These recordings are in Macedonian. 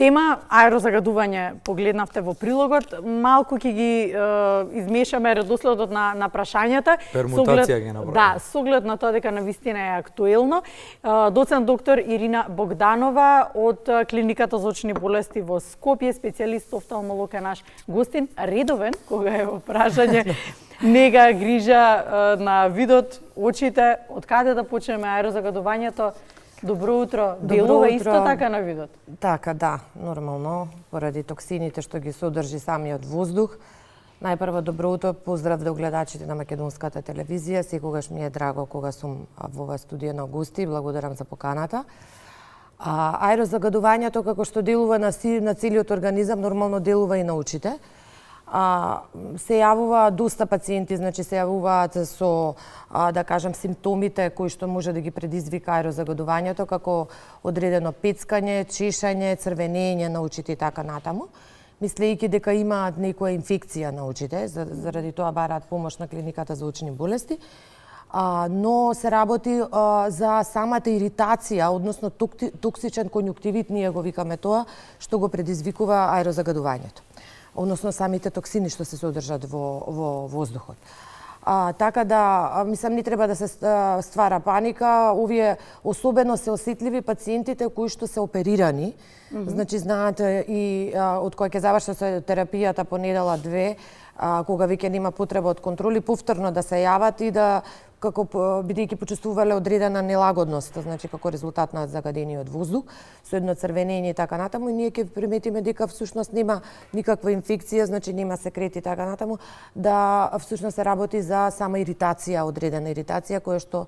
Тема аерозагадување погледнавте во прилогот, малку ќе ги измешаме редоследот на прашањата. Пермутација ги направи. Да, со оглед на тоа дека навистина е актуелно. Доцент доктор Ирина Богданова од клиниката за очни болести во Скопје, специјалист офталмолог е наш гостин, редовен кога е во прашање нега, грижа на видот, очите, од каде да почнеме аерозагадувањето. Добро утро. Делува исто така на видот? Така, да, нормално, поради токсините што ги содржи самиот воздух. Најпрво добро утро, поздрав до гледачите на Македонската телевизија. Секогаш ми е драго кога сум во ова студија на гости. Благодарам за поканата. Аерозагадувањето како што делува на целиот организам, нормално делува и на очите. Се јавува доста пациенти, значи се јавуваат со, да кажам, симптомите кои што може да ги предизвика аерозагадувањето, како одредено пецкање, чешање, црвенење на очите и така натаму. Мислејќи дека имаат некоја инфекција на очите, заради тоа бараат помош на клиниката за очни болести, но се работи за самата иритација, односно токсичен конјуктивит, ние го викаме тоа, што го предизвикува аерозагадувањето, односно самите токсини што се содржат во воздухот. Така да, мислам, не треба да се ствара паника. Овие особено се осетливи пациентите кои што се оперирани. Значи, знаете, и од која ќе заврши со терапијата по недела 2, кога веќе нема потреба од контроли, повторно да се јават и да, како бидејќи почувствувале одредена нелагодност, значи како резултат на загадениот воздух, со едно црвенење и така натаму, и ние ќе приметиме дека всушност нема никаква инфекција, значи нема секрети и така натаму, да всушност се работи за сама иритација, одредена иритација која што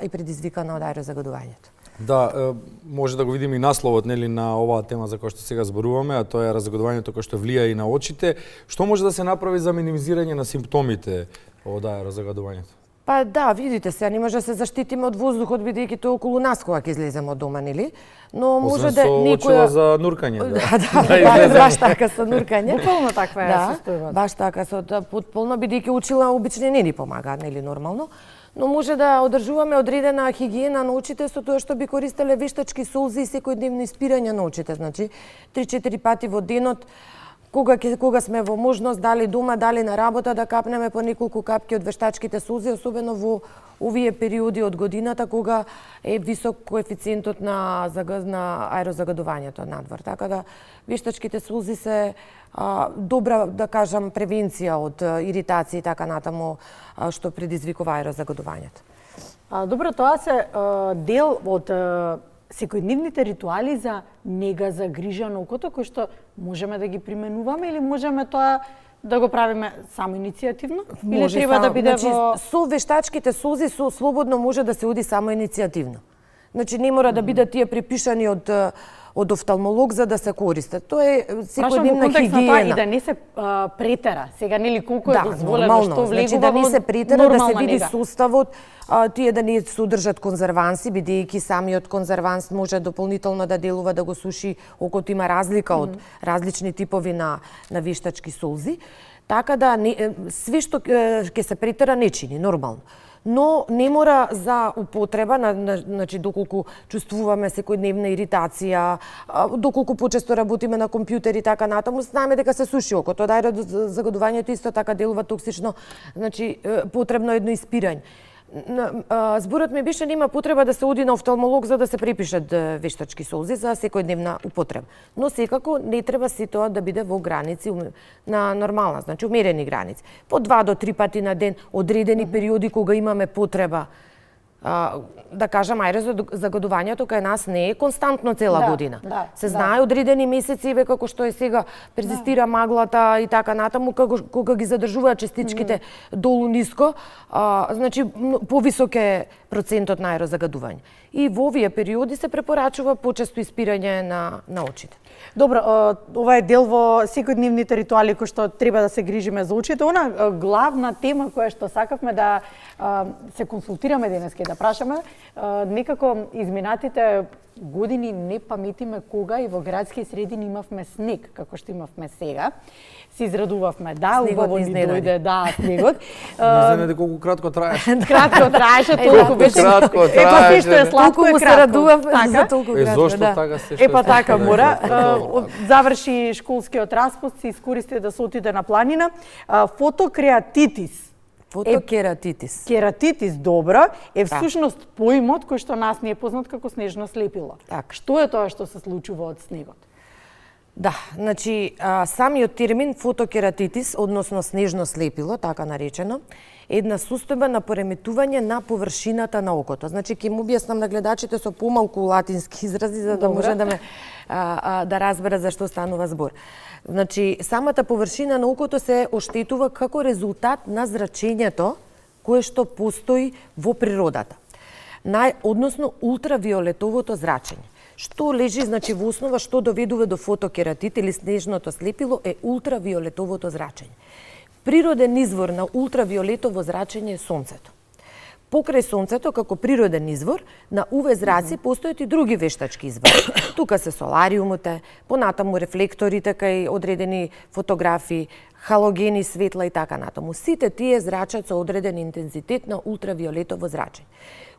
е предизвикана од аерозагадувањето. Да, може да го видиме и насловот, нели, на оваа тема за која што сега зборуваме, а тоа е разгадувањето кој што влија и на очите. Што може да се направи за минимизирање на симптомите од аерозагадувањето? Па да, видите се, не може да се заштитиме од воздухот бидејќи тоа околу нас кога ќе излеземе од дома, нели? Но може да некоја за нуркање, да. Да, баш така со нуркање. Буквално таква е состојбата. Баш така со потполно бидејќи очила обично не ни помага, нели, нормално. Но може да одржуваме одредена хигиена на очите со тоа што би користеле вештачки солзи и секојдневно испирање на очите, значи 3-4 пати во денот. Кога сме во можност, дали дома, дали на работа, да капнеме по неколку капки од вештачките солзи, особено во овие периоди од годината кога е висок коефициентот на аерозагадувањето надвор. Така да вештачките солзи се добра, да кажам, превенција од иритација и така натаму што предизвикува аерозагадувањето. Добро, тоа се дел од секојдневните ритуали за нега, за грижа на окото, кои што можеме да ги применуваме или можеме тоа да го правиме само иницијативно? Или треба да биде во... Со вештачките солзи слободно може да се оди само иницијативно. Значи не мора да бидат тие припишани од офталмолог за да се користат. Тоа е секојдневна хигиена. И да не се претера. Сега нели колку е дозволено, што влегува, значи да не се претера, да се види составот, тие да не содржат конзерванси, бидејќи самиот конзерванс може дополнително да делува да го суши окото, има разлика од различни типови на вештачки солзи. Така да све што ќе се претера не чини нормално. Но не мора за употреба, значи доколку чувствуваме секојдневна иритација, доколку почесто работиме на компјутер и така натаму, знаеме дека се суши окото, да загадувањето исто така делува токсично, значи потребно едно испирање. Зборот ми беше нема потреба да се оди на офталмолог за да се препишат вештачки солзи за секојдневна употреба. Но секако не треба се тоа да биде во граници на нормална, значи умерени граници. По 2 до 3 пати на ден, одредени периоди кога имаме потреба. Да кажам, аерозагадувањето кај нас не е константно цела година. Се знае одредени месеци, како што е сега, перзистира маглата и така натаму, кога ги задржуваат частичките долу ниско, значи повисок е процентот на аерозагадување. И во овие периоди се препорачува почесто испирање на очите. Добро, ова е дел во секојдневните ритуали кои што треба да се грижиме за очите. Она главна тема која што сакавме да се консултираме денеска, да прашаме, некако изминатите години не паметиме кога и во градски средини имавме снег, како што имавме сега. Се израдувавме, да, Снегот убаво ни ни изненади. дојде, да, снегот. Не знаете колку кратко траеше. Кратко траеше, толку беше. Кратко Епа се траеше. што е сладко Толку е му се кратко. радувавме Така? за толку кратко. Зошто да. така се што Епа е така сладко, мора. да, Заврши школскиот распуст, се искористи да се отиде на планина. Фотокреатитис. Фотокератитис. Кератитис, добро, е всушност поимот кој што нас не е познат како снежно слепило. Така. Што е тоа што се случува од снегот? Да, значи самиот термин фотокератитис, односно снежно слепило, така наречено, е една состојба на пореметување на површината на окото. Значи ќе му објаснам на гледачите со помалку латински изрази за да Добро. може да ме да разберат за што станува збор. Значи самата површина на окото се оштетува како резултат на зрачењето кое што постои во природата. Односно ултравиолетовото зрачење. Што лежи, значи, во основа, што доведува до фотокератит или снежното слепило е ултравиолетовото зрачење. Природен извор на ултравиолетово зрачење е сонцето. Покрај сонцето, како природен извор, на УВ зраци постојат и други вештачки извори. Тука се солариумите, понатаму рефлекторите кај одредени фотографии, халогени светла и така натаму. Сите тие зрачат со одреден интензитет на ултравиолетово зрачење.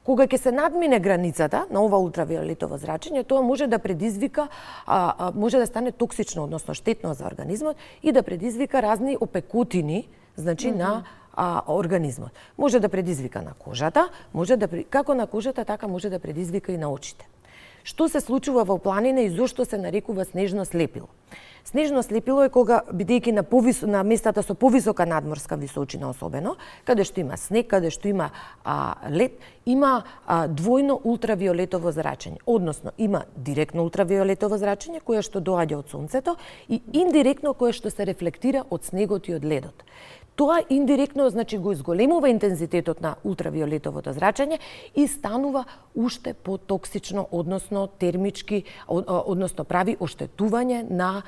Кога ќе се надмине границата на ова ултравиолетово зрачење, тоа може да предизвика, може да стане токсично, односно штетно за организмот и да предизвика разни опекотини, значи на организмот. Може да предизвика на кожата, како на кожата, така може да предизвика и на очите. Што се случува во планина и зошто се нарекува снежно слепило? Снежно слепило е кога, бидејќи на местата со повисока надморска височина особено, каде што има снег, каде што има лед, има двојно ултравиолетово зрачење. Односно, има директно ултравиолетово зрачење, кое што доаѓа од сонцето, и индиректно кое што се рефлектира од снегот и од ледот. Тоа индиректно, значи, го изголемува интензитетот на ултравиолетовото зрачење и станува уште потоксично, односно термички, односно прави оштетување на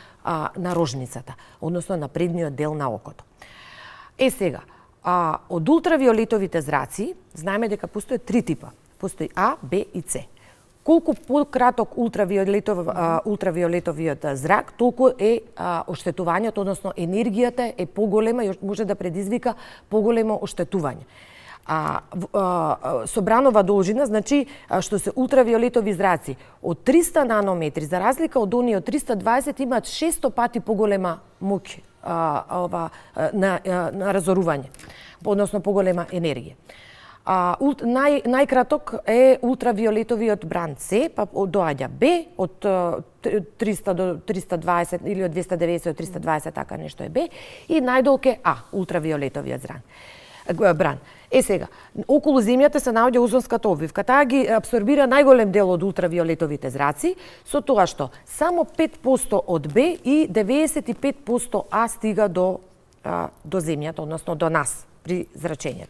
рожницата, односно на предниот дел на окото. Сега, од ултравиолетовите зраци, знаеме дека постојат три типа. Постои А, Б и С. Колку пократок ултравиолетовиот зрак, толку е оштетувањето, односно енергијата е поголема и може да предизвика поголемо оштетување. Собранова должина, значи, што се ултравиолетови зраци од 300 нанометри, за разлика од оние од 320, имаат 600 пати поголема моќ на разорување, односно поголема енергија. Најкраток е ултравиолетовиот бранд С, па доаѓа Б од 300 до 320 или од 290 до 320, така нешто е Б, и најдолг е А, ултравиолетовиот бран. Сега, околу земјата се наоѓа озонската обвивка. Таа ги абсорбира најголем дел од ултравиолетовите зраци, со тоа што само 5% од Б и 95% А стига до земјата, односно до нас при зрачењето.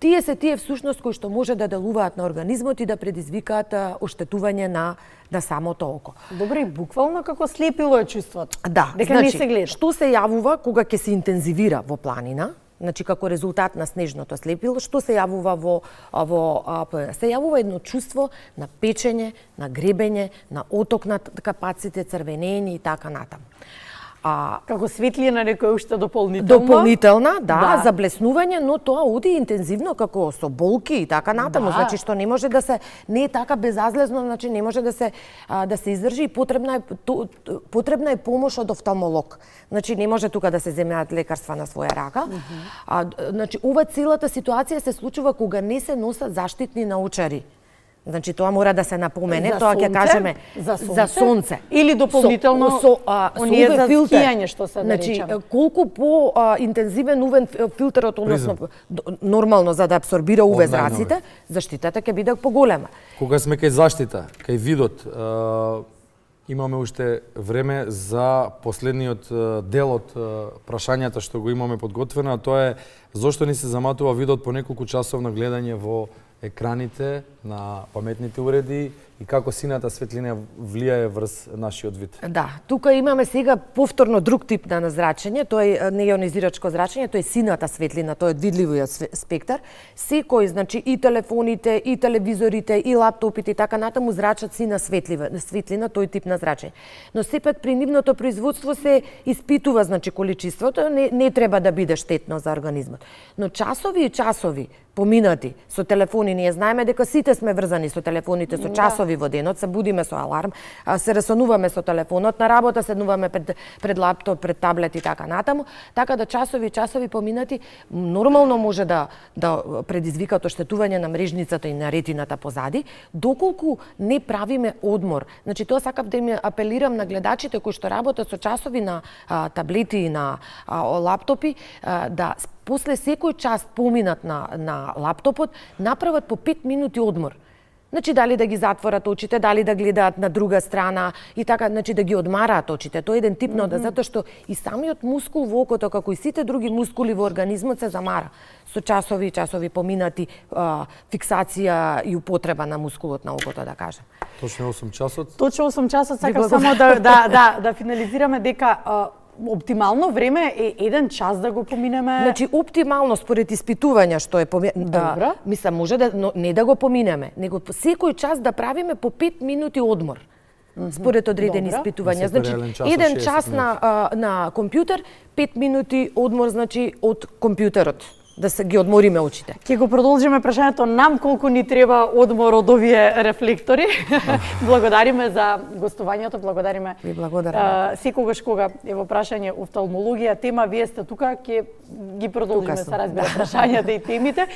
Тие се всушност кои што може да делуваат на организмот и да предизвикаат оштетување на самото око. Добро, и буквално како слепило е чувството. Да, дека не се гледа. Што се јавува кога ќе се интензивира во планина, значи како резултат на снежното слепило, што се јавува се јавува едно чувство на печење, на гребење, на оток на капаците, црвенење и така натаму. Како светлина некој уште дополнително. Дополнителна, да, заблеснување, но тоа оди интензивно како со болки и така натаму, значи што не може да се не е така безазлезно, значи не може да се издржи и потребна е помош од офталмолог. Значи не може тука да се земеат лекарства на своја рака. Значи ова целата ситуација се случува кога не се носат заштитни научари. Значи тоа мора да се напомене, тоа ќе кажеме за сонце или дополнително со оние за филтер. скијање што се да речеме. Значи колку по интензивен увен филтерот, односно нормално за да абсорбира УВ зраците, заштитата ќе биде поголема. Кога сме кај заштита, кај видот, имаме уште време за последниот дел од прашањата што го имаме подготвено, а тоа е зошто ни се заматува видот по неколку часов на гледање во екраните на паметните уреди и како сината светлина влијае врз нашиот вид. Да, тука имаме сега повторно друг тип на зрачење, тоа е неионизирачко зрачење, тоа е сината светлина, тоа е видливиот спектар. Секој, значи и телефоните, и телевизорите, и лаптопите и така натаму зрачат сина светлина, тој тип на зрачење. Но сепак при нивното производство се испитува, значи количеството, не треба да биде штетно за организмот. Но часови и часови поминати со телефони, ние знаеме дека сите сме врзани со телефоните, со часови во денот, се будиме со аларм, се расонуваме со телефонот, на работа седнуваме пред лаптоп, пред таблет и така натаму, така да часови поминати нормално може да предизвикат оштетување на мрежницата и на ретината позади, доколку не правиме одмор. Значи тоа сакав да им апелирам на гледачите кои што работат со часови на таблети и на лаптопи, да после секој час поминат на лаптопот, направат по 5 минути одмор. Значи, дали да ги затворат очите, дали да гледаат на друга страна и така, значи да ги одмараат очите. Тоа е еден тип на затоа што и самиот мускул во окото, како и сите други мускули во организмот, се замара со часови поминати, фиксација и употреба на мускулот на окото, да кажем. Точно 8 часот. Точно 8 часот, сакам само да финализираме дека оптимално време е 1 час да го поминеме. Значи оптимално според испитувања што е Добро. мислам може да не да го поминеме, него секој час да правиме по 5 минути одмор. Според одредени испитувања. Значи 1 час на компјутер, 5 минути одмор, значи од компјутерот. Да се ги одмориме очите. Ќе го продолжиме прашањето нам колку ни треба одмор од овие рефлектори. Благодариме за гостувањето, благодариме. Ви благодарам. Секогаш кога е во прашање офталмологија тема, вие сте тука, ќе ги продолжиме, се разбира, прашањата и темите.